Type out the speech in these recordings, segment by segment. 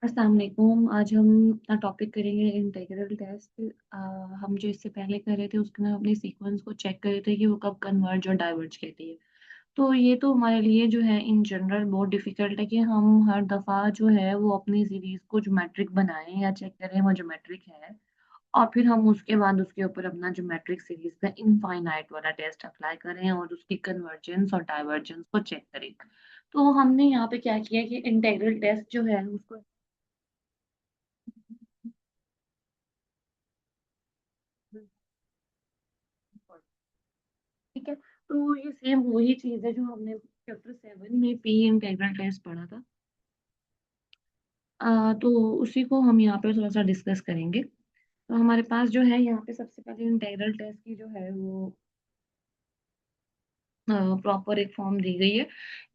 अस्सलाम वालेकुम। आज हम टॉपिक करेंगे इंटीग्रल टेस्ट। हम जो इससे पहले कर रहे थे उसके अंदर अपने सीक्वेंस को चेक कर रहे थे कि वो कब कन्वर्ज और डाइवर्ज कहती है। तो ये तो हमारे लिए जो है इन जनरल बहुत डिफ़िकल्ट है कि हम हर दफ़ा जो है वो अपनी सीरीज़ को ज्योमेट्रिक बनाएँ या चेक करें वो ज्योमेट्रिक है। और फिर हम उसके बाद उसके ऊपर अपना ज्योमेट्रिक सीरीज़ का इनफ़ाइनाइट वाला टेस्ट अप्लाई करें और उसकी कन्वर्जेंस और डाइवर्जेंस को चेक करें। तो हमने यहाँ पे क्या किया कि इंटीग्रल टेस्ट जो है उसको ठीक है, तो ये सेम वही चीज़ है जो हमने चैप्टर 7 में पी इंटीग्रल टेस्ट पढ़ा था। तो उसी को हम यहाँ पे थोड़ा-सा डिस्कस करेंगे। तो हमारे पास जो है यहाँ पे सबसे पहले इंटीग्रल टेस्ट की जो है वो प्रॉपर एक फॉर्म दी गई है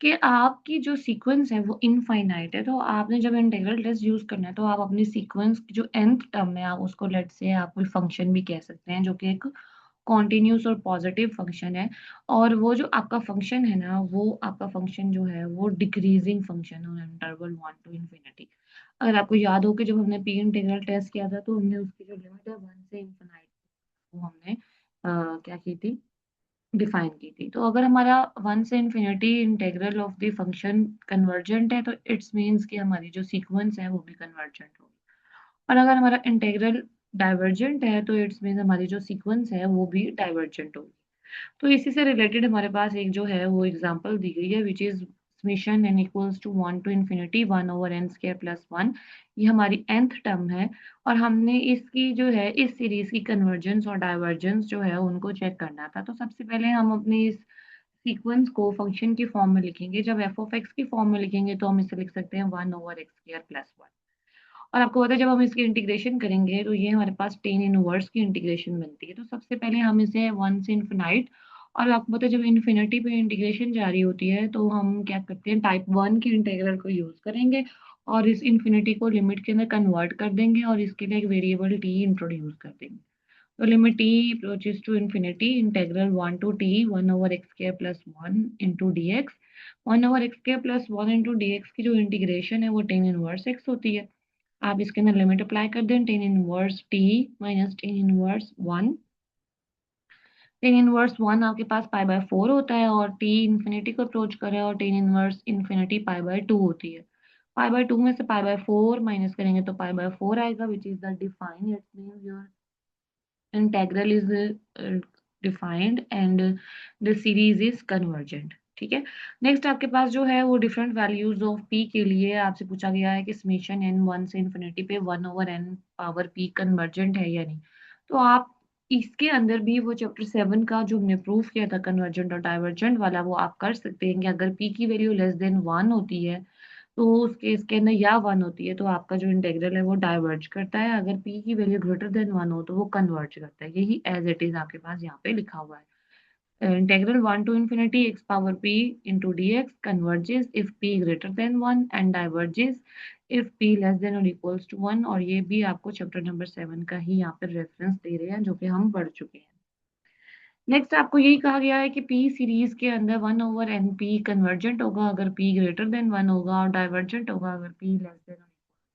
कि आपकी जो सीक्वेंस है वो इनफाइनाइट है। तो आपने जब इंटीग्रल टेस्ट यूज़ करना है तो आप अपनी सीक्वेंस की जो nth टर्म है आप उसको लेट्स से आप कोई फंक्शन भी कह सकते हैं जो कि एक कॉन्टिन्यूअस और पॉजिटिव फंक्शन है और वो जो आपका फंक्शन है ना, वो आपका फंक्शन जो है वो डिक्रीजिंग फंक्शन है इंटरवल 1 टू इंफिनिटी। अगर आपको याद हो कि जब हमने पी इंटीग्रल टेस्ट किया था तो हमने उसकी जो लिमिट है 1 से इन्फिनाइट वो हमने क्या की थी? डिफाइन की थी। तो अगर हमारा 1 से infinity integral of the function convergent है तो इट्स मीन्स कि हमारी जो सीक्वेंस है वो भी कन्वर्जेंट होगी। और अगर हमारा इंटीग्रल डाइवर्जेंट है तो इट्स मीन्स हमारी जो सीक्वेंस है वो भी डाइवर्जेंट होगी। तो इसी से रिलेटेड हमारे पास एक जो है वो एग्जांपल दी गई है which is summation n equals to 1 to infinity 1 over n square plus 1। ये हमारी nth टर्म है और हमने इसकी जो है इस सीरीज़ की कन्वर्जेंस और डाइवर्जेंस जो है उनको चेक करना था। तो सबसे पहले हम अपनी इस सीक्वेंस को फंक्शन की फॉर्म में लिखेंगे। जब f ऑफ x की फॉर्म में लिखेंगे तो हम इसे लिख सकते हैं 1 ओवर x स्क्वायर प्लस 1। और आपको पता है जब हम इसकी इंटीग्रेशन करेंगे तो ये हमारे पास टेन इनवर्स की इंटीग्रेशन बनती है। तो सबसे पहले हम इसे 1 से इन्फिनाइट और आपको पता है जब इन्फिनिटी पे इंटीग्रेशन जारी होती है तो हम क्या करते हैं टाइप 1 की इंटीग्रल को यूज़ करेंगे और इस इन्फिनिटी को लिमिट के अंदर कन्वर्ट कर देंगे और इसके लिए एक वेरिएबल t इंट्रोड्यूस कर देंगे। तो limit t approaches to infinity integral 1 to t 1 over x square plus 1 into dx 1 over x square plus 1 into dx की जो इंटीग्रेशन है वो टेन इनवर्स x होती है। आप इसके अंदर लिमिट अप्लाई कर दें tan inverse T minus tan inverse one. Tan inverse one आपके पास पाई बाय फोर होता है और टी इन्फिनिटी को अप्रोच करे और tan inverse infinity pi by two होती है। पाई बाय टू में से पाई बाय फोर माइनस करेंगे तो पाई बाय फोर आएगा which is the define it means your integral is defined and the series is convergent. ठीक है, next आपके पास जो है वो डिफरेंट वैल्यूज ऑफ पी के लिए आपसे पूछा गया है कि समेशन एन वन से इन्फिनिटी पे one over n power p convergent है या नहीं। तो आप इसके अंदर भी वो चैप्टर 7 का जो हमने प्रूफ किया था कन्वर्जेंट और डाइवर्जेंट वाला वो आप कर सकते हैं कि अगर पी की वैल्यू लेस देन 1 होती है तो उस केस के अंदर या 1 होती है तो आपका जो इंटीग्रल है वो डाइवर्ज करता है। अगर p की वैल्यू ग्रेटर देन 1 हो तो वो कन्वर्ज करता है। यही एज़ इट इज़ आपके पास यहाँ पे लिखा हुआ है। Integral 1 to infinity x power p into dx converges if p greater than 1 and diverges if p less than or equals to 1। और ये भी आपको चैप्टर नंबर 7 का ही यहाँ पर रेफरेंस दे रहे हैं जो कि हम पढ़ चुके हैं। नेक्स्ट आपको यही कहा गया है कि पी सीरीज के अंदर 1 ओवर एन पी कन्वर्जेंट होगा अगर पी ग्रेटर देन 1 होगा और डाइवर्जेंट होगा अगर पी लेस देन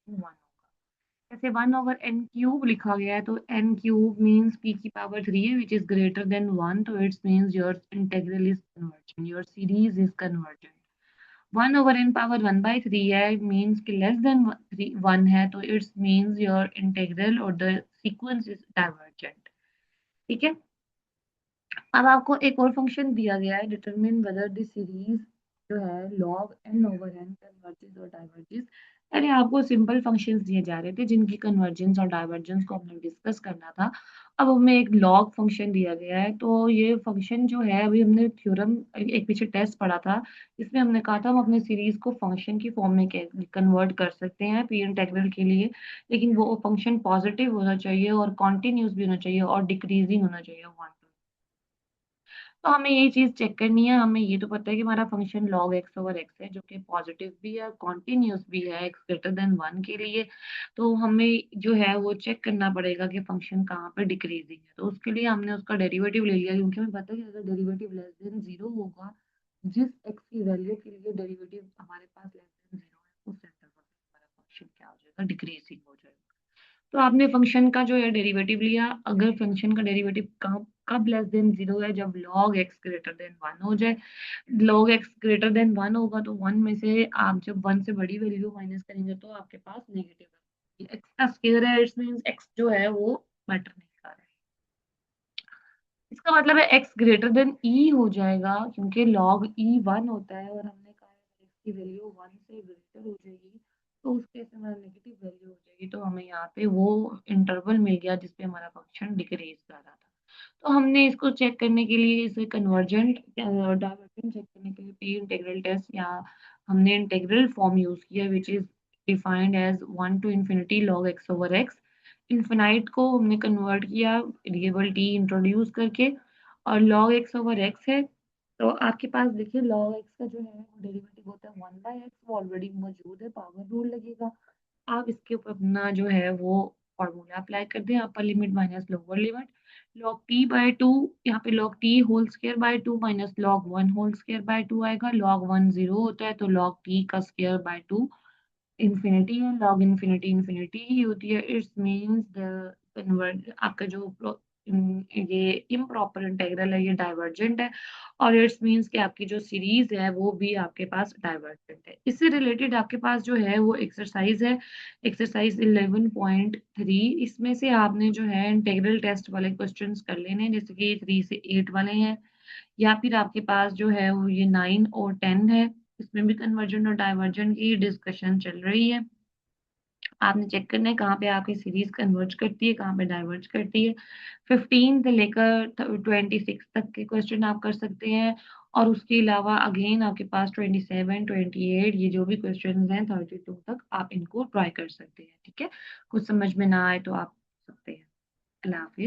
1 होगा। जैसे 1 ओवर एन क्यूब लिखा गया है तो एन क्यूब मीन्स पी की पावर 3 है विच इज ग्रेटर देन 1 तो it's means your integral is convergent your series is convergent. 1 over n power 1 by 3 है मीन्स कि लेस देन 1 है तो इट्स मीन्स योर इंटीग्रल और द सीक्वेंस इज डाइवर्जेंट। ठीक है, अब आपको एक और फंक्शन दिया गया है डिटरमिन वेदर द सीरीज जो है log n over n convergence और डाइवर्जेंस। यानी आपको सिंपल फंक्शंस दिए जा रहे थे जिनकी कन्वर्जेंस और डाइवर्जेंस को हमने डिस्कस करना था। अब हमें एक लॉग फंक्शन दिया गया है तो ये फंक्शन जो है अभी हमने थ्योरम एक पीछे टेस्ट पढ़ा था इसमें हमने कहा था हम अपने सीरीज को फंक्शन की फॉर्म में कन्वर्ट कर सकते हैं पी इंटीग्रल के लिए, लेकिन वो फंक्शन पॉजिटिव होना चाहिए और कॉन्टिन्यूस भी होना चाहिए और डिक्रीजिंग होना चाहिए वन। तो हमें ये चीज़ चेक करनी है, हमें ये तो पता है कि हमारा function log x over x है जो कि पॉजिटिव भी है, कॉन्टिन्यूअस भी है x ग्रेटर देन 1 के लिए। तो हमें जो है वो चेक करना पड़ेगा कि फंक्शन कहाँ पे डिक्रीजिंग है। तो उसके लिए हमने उसका डेरिवेटिव ले लिया क्योंकि हमें पता है कि अगर डेरिवेटिव लेस देन 0 होगा, जिस x की वैल्यू के लिए डेरिवेटिव हमारे पास लेस देन 0 है, उस इंटरवल में हमारा फंक्शन क्या हो जाएगा? डिक्रीजिंग हो जाएगा। तो आपने फंक्शन का जो है डेरिवेटिव लिया, अगर फंक्शन का डेरिवेटिव कब कब लेस देन 0 है, जब log x ग्रेटर देन 1 हो जाए। log x ग्रेटर देन 1 होगा तो 1 में से आप जब 1 से बड़ी वैल्यू माइनस करेंगे तो आपके पास नेगेटिव है। x का स्क्वायर है, इट्स मींस x जो है वो मैटर नहीं कर रहा है। इसका मतलब है x ग्रेटर देन e हो जाएगा, क्योंकि log e 1 होता है और हमने कहा है x की वैल्यू 1 से ग्रेटर हो जाएगी तो उस केस में हमारा नेगेटिव वैल्यू हो जाएगी। तो हमें यहाँ पे वो इंटरवल मिल गया जिसपे हमारा फंक्शन डिक्रीज कर रहा था। तो हमने इसको चेक करने के लिए इसे कन्वर्जेंट डाइवर्जेंट चेक करने के लिए पी इंटीग्रल टेस्ट या हमने इंटीग्रल फॉर्म यूज किया which is defined as 1 to infinity log x over x। Infinite को हमने कन्वर्ट किया वेरिएबल t इंट्रोड्यूस करके और log x ओवर x है। तो आपके पास देखिए log x का जो है डेरिवेटिव होता है 1/x, वो ऑलरेडी मौजूद है, पावर रूल लगेगा। आप इसके ऊपर अपना जो है वो फॉर्मूला अप्लाई कर दें, upper limit minus lower limit log t by 2, यहाँ पे log t whole square by 2 minus log 1 whole square by 2 आएगा। log 1 0 होता है तो log t का स्क्वायर बाय 2 इंफिनिटी है, log इंफिनिटी इंफिनिटी ही होती है। इट्स मींस द कन्वर्ट आपका जो ये इम्प्रॉपर इंटीग्रल है ये डाइवर्जेंट है और इट्स मींस कि आपकी जो सीरीज है वो भी आपके पास डाइवर्जेंट है। इससे रिलेटेड आपके पास जो है वो एक्सरसाइज है, एक्सरसाइज 11.3। इसमें से आपने जो है इंटीग्रल टेस्ट वाले क्वेश्चंस कर लेने हैं, जैसे कि 3 से 8 वाले हैं या फिर आपके पास जो है वो ये 9 और 10 है। इसमें भी कन्वर्जेंट और डाइवर्जेंट की डिस्कशन चल रही है। आपने चेक करना है कहाँ पे आपकी सीरीज कन्वर्ज करती है, कहाँ पे डाइवर्ज करती है। 15 से लेकर 26 तक के क्वेश्चन आप कर सकते हैं और उसके अलावा अगेन आपके पास 27, 28 ये जो भी क्वेश्चन हैं 32 तक आप इनको ट्राई कर सकते हैं। ठीक है, कुछ समझ में ना आए तो आप सकते हैं। अल्लाह हाफिज।